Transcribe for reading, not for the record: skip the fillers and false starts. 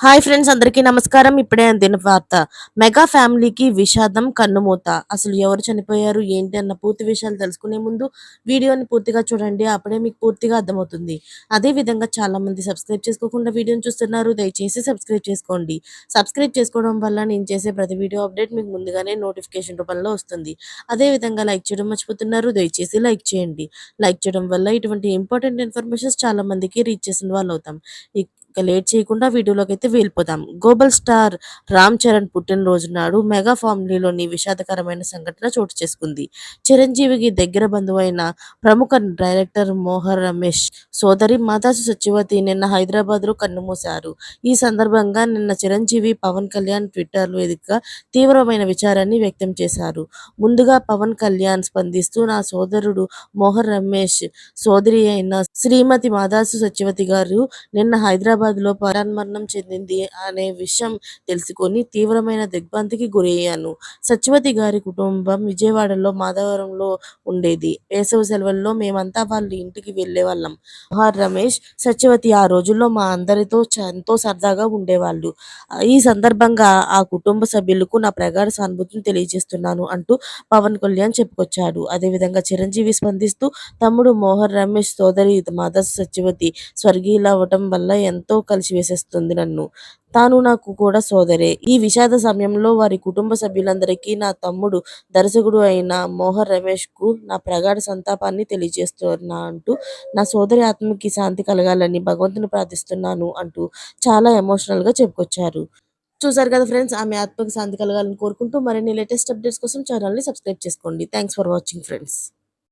Hi friends, అందరికీ నమస్కారం. ఇప్పుడే అందిన వార్త. మెగా ఫ్యామిలీకి విషాదం కన్నుమూత. అసలు ఎవరు చనిపోయారు ఏంటి అన్న పూర్తి విషయాలు తెలుసుకునే ముందు వీడియోని పూర్తిగా చూడండి. అప్పుడే మీకు పూర్తిగా అర్థమవుతుంది. అదే విధంగా చాలా మంది సబ్స్క్రైబ్ చేసుకోకుండా వీడియోని చూస్తున్నారు. దయచేసి సబ్స్క్రైబ్ చేసుకోండి. సబ్స్క్రైబ్ చేసుకోవడం వల్ల నేను చేసే ప్రతి వీడియో అప్డేట్ మీకు ముందుగానే నోటిఫికేషన్ రూపంలో వస్తుంది. అదే విధంగా లైక్ చేయడం మర్చిపోతున్నారు. దయచేసి లైక్ చేయండి. లైక్ చేయడం వల్ల ఇటువంటి ఇంపార్టెంట్ ఇన్ఫర్మేషన్స్ చాలా మందికి రీచ్ చేసిన వాళ్ళు అవుతాం. ఇక లేట్ చేయకుండా వీడియోలోకైతే వెళ్ళిపోదాం. గ్లోబల్ స్టార్ రామ్ చరణ్ పుట్టినరోజు నాడు మెగా ఫ్యామిలీలోని విషాదకరమైన సంఘటన చోటు చేసుకుంది. చిరంజీవికి దగ్గర బంధువైన ప్రముఖ డైరెక్టర్ మోహన్ రమేష్ సోదరి మాదాసు సత్యవతి నిన్న హైదరాబాద్లో కన్నుమూశారు. ఈ సందర్భంగా నిన్న చిరంజీవి పవన్ కళ్యాణ్ ట్విట్టర్ వేదికగా తీవ్రమైన విచారాన్ని వ్యక్తం చేశారు. ముందుగా పవన్ కళ్యాణ్ స్పందిస్తూ, నా సోదరుడు మోహన్ రమేష్ సోదరి అయిన శ్రీమతి మాదాసు సత్యవతి గారు నిన్న హైదరాబాద్లో మరణం చెందింది అనే విషయం తెలుసుకొని తీవ్రమైన దిగ్భ్రాంతికి గురయ్యాను. సత్యవతి గారి కుటుంబం విజయవాడలో మాధవరంలో ఉండేది. వేసవి సెలవుల్లో మేమంతా వాళ్ళ ఇంటికి వెళ్ళేవాళ్ళం. మోహన్ రమేష్, సత్యవతి ఆ రోజుల్లో మా అందరితో ఎంతో సరదాగా ఉండేవాళ్ళు. ఈ సందర్భంగా ఆ కుటుంబ సభ్యులకు నా ప్రగాఢ సానుభూతిని తెలియజేస్తున్నాను అంటూ పవన్ కళ్యాణ్ చెప్పుకొచ్చాడు. అదేవిధంగా చిరంజీవి స్పందిస్తూ, తమ్ముడు మోహన్ రమేష్ సోదరి మాదాసు సత్యవతి స్వర్గీయులవ్వటం వల్ల ఎంతో కలిసివేసేస్తుంది నన్ను. తాను నాకు కూడా సోదరే. ఈ విషాద సమయంలో వారి కుటుంబ సభ్యులందరికీ, నా తమ్ముడు దర్శకుడు అయిన మోహన్ రమేష్కు నా ప్రగాఢ సంతాపాన్ని తెలియజేస్తున్నా అంటూ, నా సోదరి ఆత్మకి శాంతి కలగాలని భగవంతుని ప్రార్థిస్తున్నాను అంటూ చాలా ఎమోషనల్గా చెప్పుకొచ్చారు. చూసారు కదా ఫ్రెండ్స్, ఆమె ఆత్మకి శాంతి కలగాలని కోరుకుంటూ మరిన్ని లేటెస్ట్ అప్డేట్స్ కోసం ఛానల్ని సబ్స్క్రైబ్ చేసుకోండి. Thanks for watching friends.